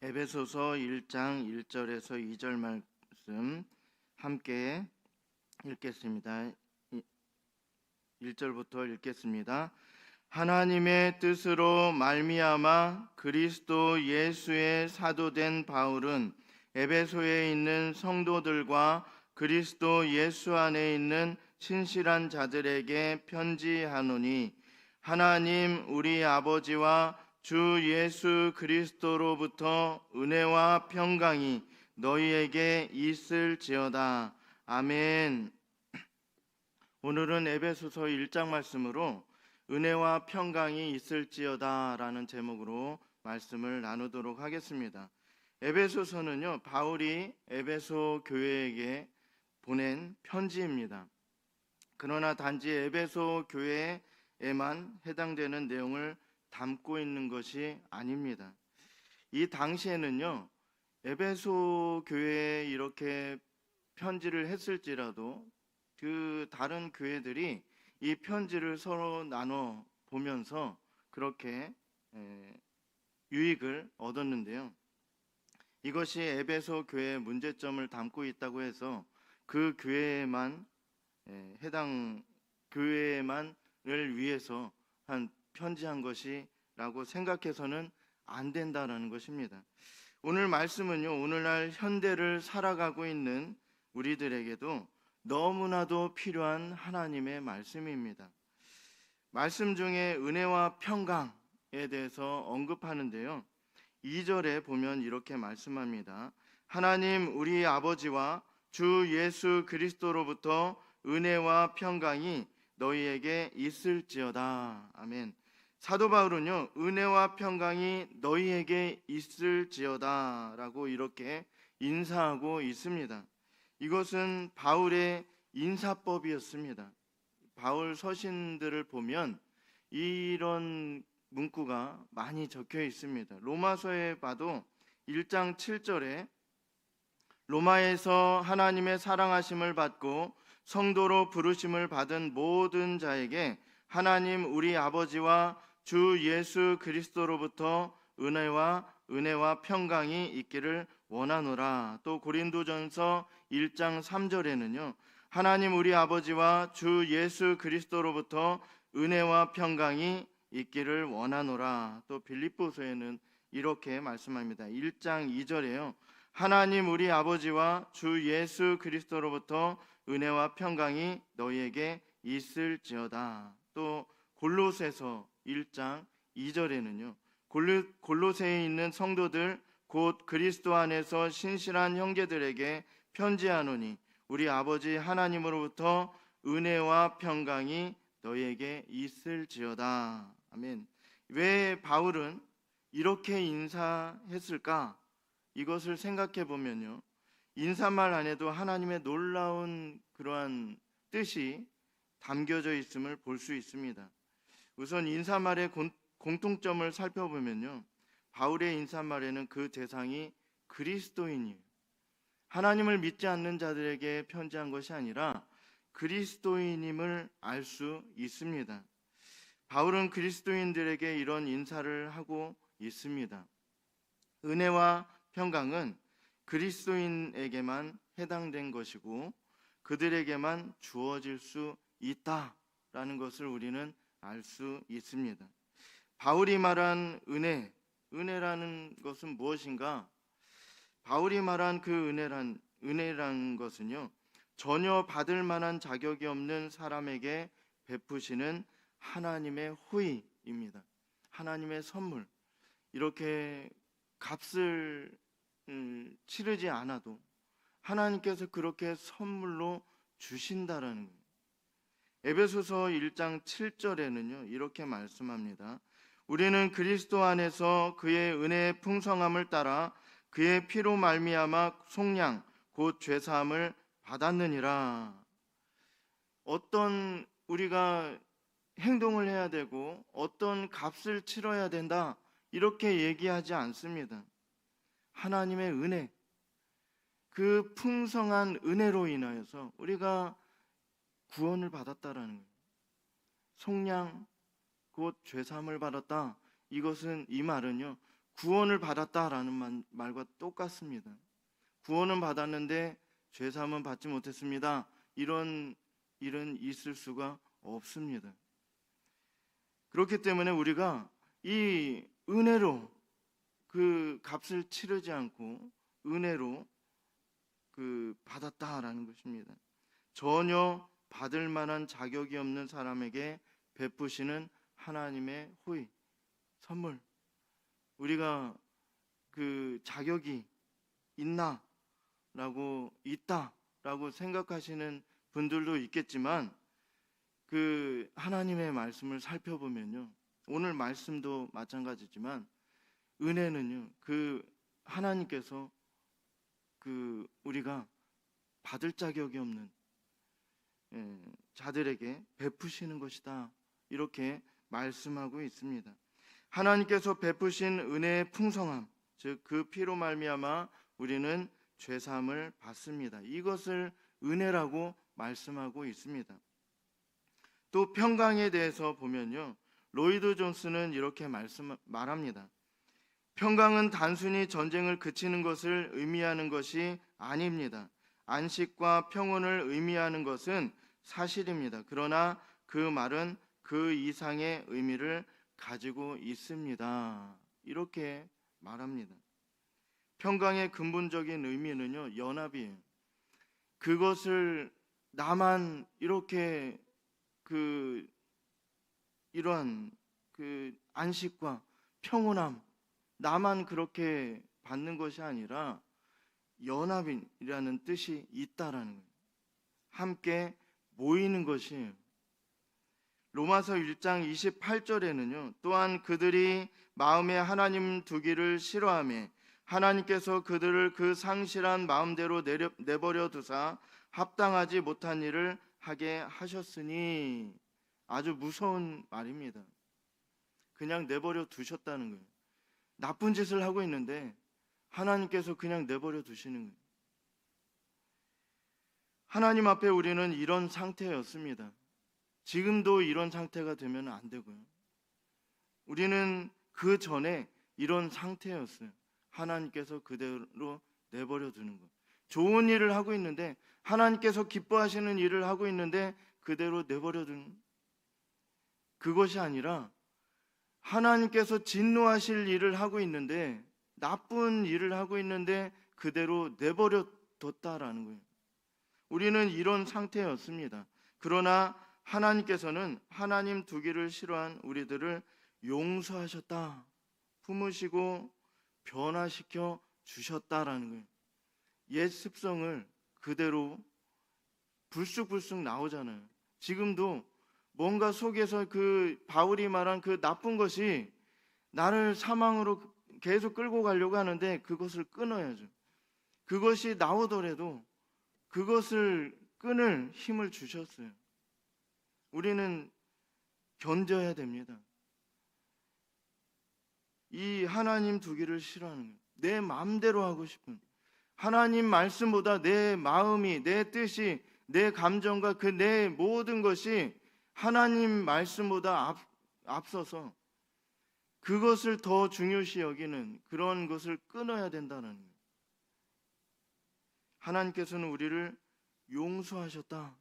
에베소서 1장 1절에서 2절 말씀 함께 읽겠습니다. 1절부터 읽겠습니다. 하나님의 뜻으로 말미암아 그리스도 예수의 사도된 바울은 에베소에 있는 성도들과 그리스도 예수 안에 있는 신실한 자들에게 편지하노니, 하나님 우리 아버지와 주 예수 그리스도로부터 은혜와 평강이 너희에게 있을지어다. 아멘. 오늘은 에베소서 1장 말씀으로 은혜와 평강이 있을지어다 라는 제목으로 말씀을 나누도록 하겠습니다. 에베소서는요, 바울이 에베소 교회에게 보낸 편지입니다. 그러나 단지 에베소 교회에만 해당되는 내용을 담고 있는 것이 아닙니다. 이 당시에는요, 에베소 교회에 이렇게 편지를 했을지라도 그 다른 교회들이 이 편지를 서로 나눠 보면서 그렇게 유익을 얻었는데요. 이것이 에베소 교회의 문제점을 담고 있다고 해서 그 교회에만 해당 교회만을 위해서 편지한 것이라고 생각해서는 안 된다라는 것입니다. 오늘 말씀은요, 오늘날 현대를 살아가고 있는 우리들에게도 너무나도 필요한 하나님의 말씀입니다. 말씀 중에 은혜와 평강에 대해서 언급하는데요, 2절에 보면 이렇게 말씀합니다. 하나님 우리 아버지와 주 예수 그리스도로부터 은혜와 평강이 너희에게 있을지어다. 아멘. 사도 바울은요, 은혜와 평강이 너희에게 있을지어다 라고 이렇게 인사하고 있습니다. 이것은 바울의 인사법이었습니다. 바울 서신들을 보면 이런 문구가 많이 적혀 있습니다. 로마서에 봐도 1장 7절에 로마에서 하나님의 사랑하심을 받고 성도로 부르심을 받은 모든 자에게 하나님 우리 아버지와 주 예수 그리스도로부터 은혜와 평강이 있기를 원하노라. 또 고린도전서 1장 3절에는요, 하나님 우리 아버지와 주 예수 그리스도로부터 은혜와 평강이 있기를 원하노라. 또 빌립보서에는 이렇게 말씀합니다. 1장 2절에요, 하나님 우리 아버지와 주 예수 그리스도로부터 은혜와 평강이 너희에게 있을지어다. 또 골로새서 1장 2절에는요, 골로새에 있는 성도들 곧 그리스도 안에서 신실한 형제들에게 편지하노니 우리 아버지 하나님으로부터 은혜와 평강이 너희에게 있을지어다. 아멘. 왜 바울은 이렇게 인사했을까? 이것을 생각해 보면요, 인사말 안에도 하나님의 놀라운 그러한 뜻이 담겨져 있음을 볼 수 있습니다. 우선 인사말의 공통점을 살펴보면요, 바울의 인사말에는 그 대상이 그리스도인이에요. 하나님을 믿지 않는 자들에게 편지한 것이 아니라 그리스도인임을 알 수 있습니다. 바울은 그리스도인들에게 이런 인사를 하고 있습니다. 은혜와 평강은 그리스도인에게만 해당된 것이고 그들에게만 주어질 수 있다라는 것을 우리는 알 수 있습니다. 바울이 말한 은혜라는 것은 무엇인가? 바울이 말한 그 은혜란 것은요, 전혀 받을 만한 자격이 없는 사람에게 베푸시는 하나님의 호의입니다. 하나님의 선물. 이렇게 값을 치르지 않아도 하나님께서 그렇게 선물로 주신다라는 거예요. 에베소서 1장 7절에는요, 이렇게 말씀합니다. 우리는 그리스도 안에서 그의 은혜의 풍성함을 따라 그의 피로 말미암아 속량 곧 죄사함을 받았느니라. 어떤 우리가 행동을 해야 되고 어떤 값을 치러야 된다 이렇게 얘기하지 않습니다. 하나님의 은혜, 그 풍성한 은혜로 인하여서 우리가 구원을 받았다라는 거예요. 속량 곧 죄사함을 받았다. 이 말은요, 구원을 받았다라는 말과 똑같습니다. 구원은 받았는데 죄사함은 받지 못했습니다. 이런 일은 있을 수가 없습니다. 그렇기 때문에 우리가 이 은혜로 그 값을 치르지 않고 은혜로 받았다라는 것입니다. 전혀 받을 만한 자격이 없는 사람에게 베푸시는 하나님의 호의, 선물. 우리가 그 자격이 있다라고 생각하시는 분들도 있겠지만 그 하나님의 말씀을 살펴보면요, 오늘 말씀도 마찬가지지만 은혜는요, 그 하나님께서 우리가 받을 자격이 없는 자들에게 베푸시는 것이다, 이렇게 말씀하고 있습니다. 하나님께서 베푸신 은혜의 풍성함, 즉 그 피로 말미암아 우리는 죄사함을 받습니다. 이것을 은혜라고 말씀하고 있습니다. 또 평강에 대해서 보면요, 로이드 존스는 이렇게 말합니다. 평강은 단순히 전쟁을 그치는 것을 의미하는 것이 아닙니다. 안식과 평온을 의미하는 것은 사실입니다. 그러나 그 말은 그 이상의 의미를 가지고 있습니다. 이렇게 말합니다. 평강의 근본적인 의미는요, 연합이에요. 그것을 나만 이렇게 이러한 안식과 평온함, 나만 그렇게 받는 것이 아니라 연합이라는 뜻이 있다라는 거예요. 함께 모이는 것이에요. 로마서 1장 28절에는요, 또한 그들이 마음에 하나님 두기를 싫어하며 하나님께서 그들을 그 상실한 마음대로 내버려 두사 합당하지 못한 일을 하게 하셨으니, 아주 무서운 말입니다. 그냥 내버려 두셨다는 거예요. 나쁜 짓을 하고 있는데 하나님께서 그냥 내버려 두시는 거예요. 하나님 앞에 우리는 이런 상태였습니다. 지금도 이런 상태가 되면 안 되고요. 우리는 그 전에 이런 상태였어요. 하나님께서 그대로 내버려 두는 것. 좋은 일을 하고 있는데, 하나님께서 기뻐하시는 일을 하고 있는데 그대로 내버려 두는, 그것이 아니라 하나님께서 진노하실 일을 하고 있는데, 나쁜 일을 하고 있는데 그대로 내버려 뒀다라는 거예요. 우리는 이런 상태였습니다. 그러나 하나님께서는 하나님 두기를 싫어한 우리들을 용서하셨다, 품으시고 변화시켜 주셨다라는 거예요. 옛 습성을 그대로 불쑥불쑥 나오잖아요. 지금도 뭔가 속에서 그 바울이 말한 그 나쁜 것이 나를 사망으로 계속 끌고 가려고 하는데 그것을 끊어야죠. 그것이 나오더라도 그것을 끊을 힘을 주셨어요. 우리는 견뎌야 됩니다. 이 하나님 두기를 싫어하는 거예요. 내 마음대로 하고 싶은, 하나님 말씀보다 내 마음이, 내 뜻이, 내 감정과 내 모든 것이 하나님 말씀보다 앞서서 그것을 더 중요시 여기는 그런 것을 끊어야 된다는 거예요. 하나님께서는 우리를 용서하셨다.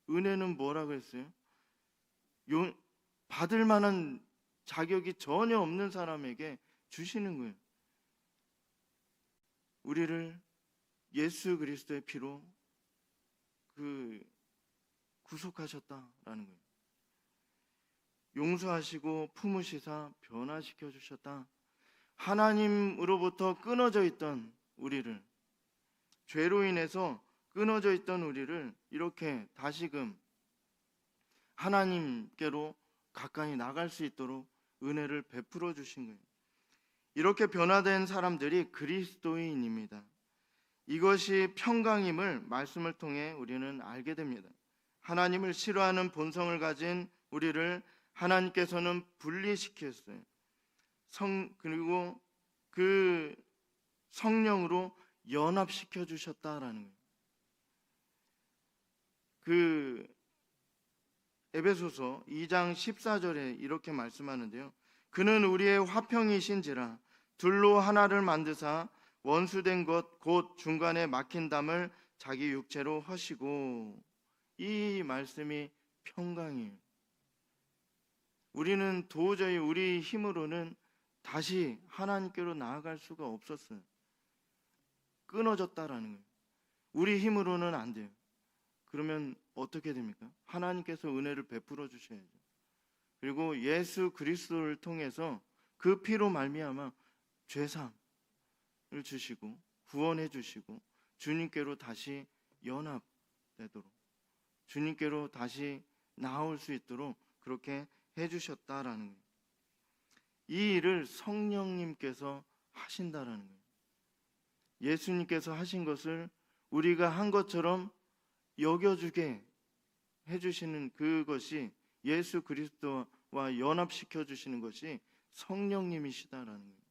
은혜는 뭐라고 했어요? 받을 만한 자격이 전혀 없는 사람에게 주시는 거예요. 우리를 예수 그리스도의 피로 구속하셨다라는 거예요. 용서하시고 품으시사 변화시켜 주셨다. 하나님으로부터 끊어져 있던 우리를, 죄로 인해서 끊어져 있던 우리를 이렇게 다시금 하나님께로 가까이 나갈 수 있도록 은혜를 베풀어 주신 거예요. 이렇게 변화된 사람들이 그리스도인입니다. 이것이 평강임을 말씀을 통해 우리는 알게 됩니다. 하나님을 싫어하는 본성을 가진 우리를 하나님께서는 분리시켰어요. 그리고 그 성령으로 연합시켜 주셨다라는 거예요. 그 에베소서 2장 14절에 이렇게 말씀하는데요. 그는 우리의 화평이신지라 둘로 하나를 만드사 원수된 것 곧 중간에 막힌 담을 자기 육체로 허시고. 이 말씀이 평강이에요. 우리는 도저히 우리 힘으로는 다시 하나님께로 나아갈 수가 없었어요. 끊어졌다라는 거예요. 우리 힘으로는 안 돼요. 그러면 어떻게 됩니까? 하나님께서 은혜를 베풀어 주셔야죠. 그리고 예수 그리스도를 통해서 그 피로 말미암아 죄사함을 주시고 구원해 주시고 주님께로 다시 연합되도록, 주님께로 다시 나올 수 있도록 그렇게 해주셨다라는 거예요. 이 일을 성령님께서 하신다라는 거예요. 예수님께서 하신 것을 우리가 한 것처럼 여겨주게 해주시는 그것이, 예수 그리스도와 연합시켜 주시는 것이 성령님이시다라는 거예요.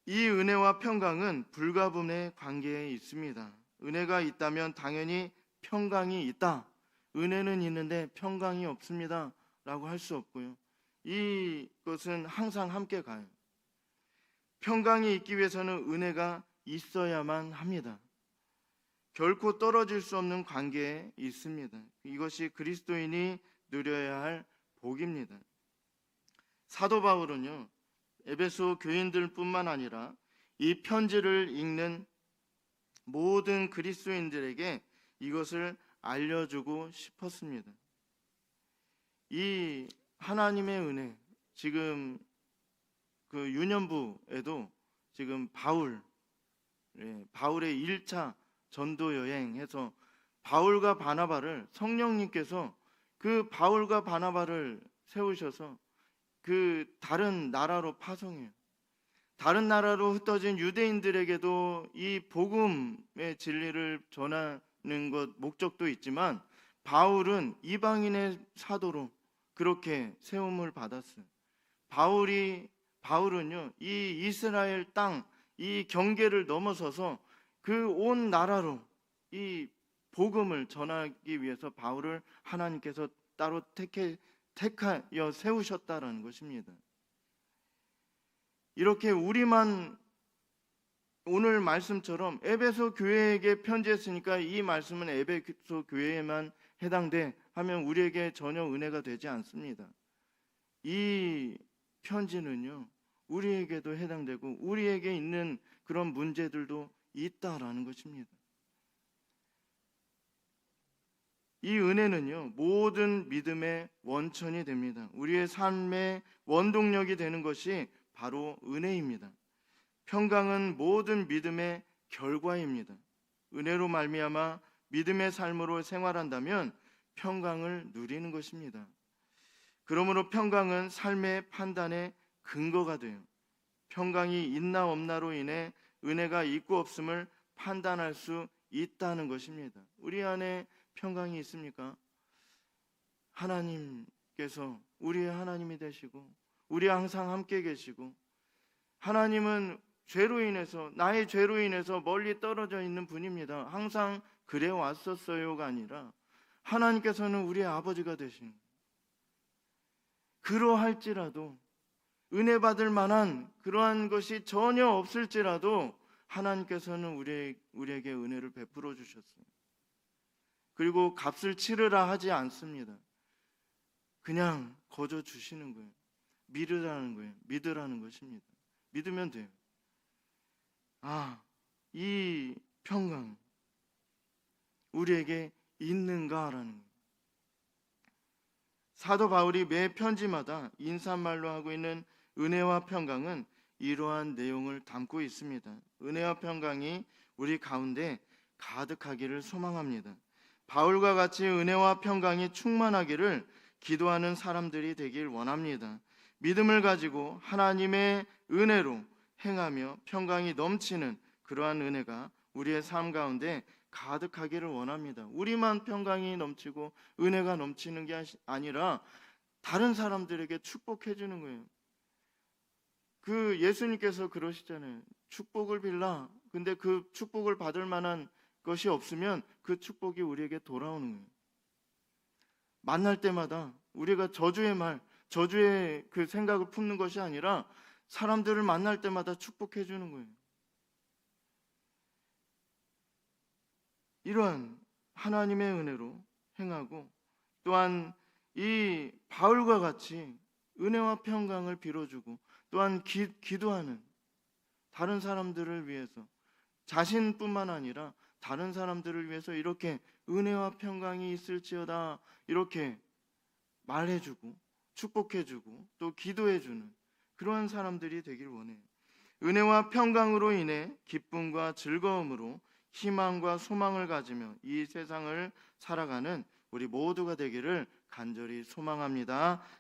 이 은혜와 평강은 불가분의 관계에 있습니다. 은혜가 있다면 당연히 평강이 있다. 은혜는 있는데 평강이 없습니다 라고 할 수 없고요. 이것은 항상 함께 가요. 평강이 있기 위해서는 은혜가 있어야만 합니다. 결코 떨어질 수 없는 관계에 있습니다. 이것이 그리스도인이 누려야 할 복입니다. 사도 바울은요, 에베소 교인들뿐만 아니라 이 편지를 읽는 모든 그리스도인들에게 이것을 알려주고 싶었습니다. 이 하나님의 은혜, 지금 그 유년부에도 지금 바울의 1차 전도 여행해서 바울과 바나바를, 성령님께서 그 바울과 바나바를 세우셔서 그 다른 나라로 파송해요. 다른 나라로 흩어진 유대인들에게도 이 복음의 진리를 전하는 것 목적도 있지만, 바울은 이방인의 사도로 그렇게 세움을 받았어요. 바울은요, 이 이스라엘 땅, 이 경계를 넘어서서 그 온 나라로 이 복음을 전하기 위해서 바울을 하나님께서 따로 택하여 세우셨다라는 것입니다. 이렇게 우리만 오늘 말씀처럼 에베소 교회에게 편지했으니까 이 말씀은 에베소 교회에만 해당돼 하면 우리에게 전혀 은혜가 되지 않습니다. 이 편지는요, 우리에게도 해당되고 우리에게 있는 그런 문제들도 있다라는 것입니다. 이 은혜는요, 모든 믿음의 원천이 됩니다. 우리의 삶의 원동력이 되는 것이 바로 은혜입니다. 평강은 모든 믿음의 결과입니다. 은혜로 말미암아 믿음의 삶으로 생활한다면 평강을 누리는 것입니다. 그러므로 평강은 삶의 판단의 근거가 돼요. 평강이 있나 없나로 인해 은혜가 있고 없음을 판단할 수 있다는 것입니다. 우리 안에 평강이 있습니까? 하나님께서 우리의 하나님이 되시고 우리 항상 함께 계시고, 하나님은 죄로 인해서, 나의 죄로 인해서 멀리 떨어져 있는 분입니다. 항상 그래 왔었어요가 아니라 하나님께서는 우리의 아버지가 되신, 그러할지라도 은혜 받을 만한 그러한 것이 전혀 없을지라도 하나님께서는 우리에게 은혜를 베풀어 주셨어요. 그리고 값을 치르라 하지 않습니다. 그냥 거저 주시는 거예요. 믿으라는 거예요. 믿으라는 것입니다. 믿으면 돼요. 이 평강 우리에게 있는가라는 거예요. 사도 바울이 매 편지마다 인사말로 하고 있는 은혜와 평강은 이러한 내용을 담고 있습니다. 은혜와 평강이 우리 가운데 가득하기를 소망합니다. 바울과 같이 은혜와 평강이 충만하기를 기도하는 사람들이 되길 원합니다. 믿음을 가지고 하나님의 은혜로 행하며 평강이 넘치는 그러한 은혜가 우리의 삶 가운데 가득하기를 원합니다. 우리만 평강이 넘치고 은혜가 넘치는 게 아니라 다른 사람들에게 축복해 주는 거예요. 그 예수님께서 그러시잖아요. 축복을 빌라. 근데 그 축복을 받을 만한 것이 없으면 그 축복이 우리에게 돌아오는 거예요. 만날 때마다 우리가 저주의 말, 저주의 그 생각을 품는 것이 아니라 사람들을 만날 때마다 축복해 주는 거예요. 이러한 하나님의 은혜로 행하고, 또한 이 바울과 같이 은혜와 평강을 빌어주고, 또한 기도하는 다른 사람들을 위해서, 자신뿐만 아니라 다른 사람들을 위해서 이렇게 은혜와 평강이 있을지어다 이렇게 말해주고 축복해주고 또 기도해주는 그러한 사람들이 되길 원해요. 은혜와 평강으로 인해 기쁨과 즐거움으로 희망과 소망을 가지며 이 세상을 살아가는 우리 모두가 되기를 간절히 소망합니다.